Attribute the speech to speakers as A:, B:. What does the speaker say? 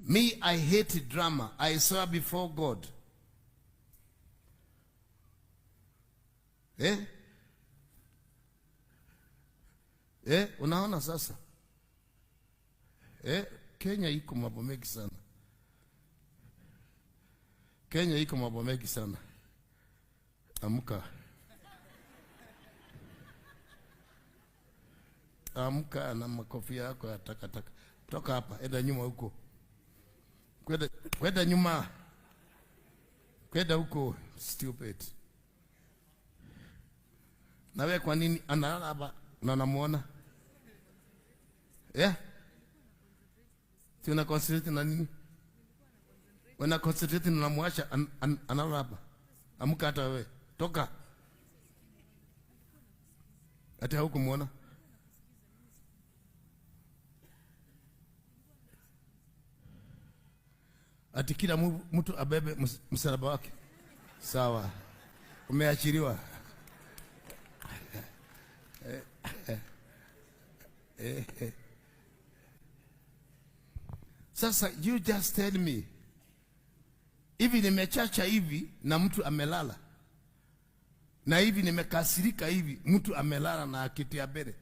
A: Me, I hate drama. I swear before God. Unaona sasa? Kenya iko mambo mengi sana. Kenya iko mambo mengi sana. Amka. Amka na makofia yako ya takataka. Toka hapa, enda nyuma huko. Kwenda nyuma. Kwenda huko, stupid. Na wewe kwa nini analala hapa? Unamuona? Tuna concentrate na nini? Wana concentrate na muacha analala hapa. Amka hata wewe. Toka. Hata huko muona? Ati kila mtu abebe msalaba wake. Sawa. Umeachiliwa. Sasa you just tell me. Hivi nimechacha hivi na mtu amelala. Na hivi nimekasirika hivi mtu amelala na akiti ya mbele.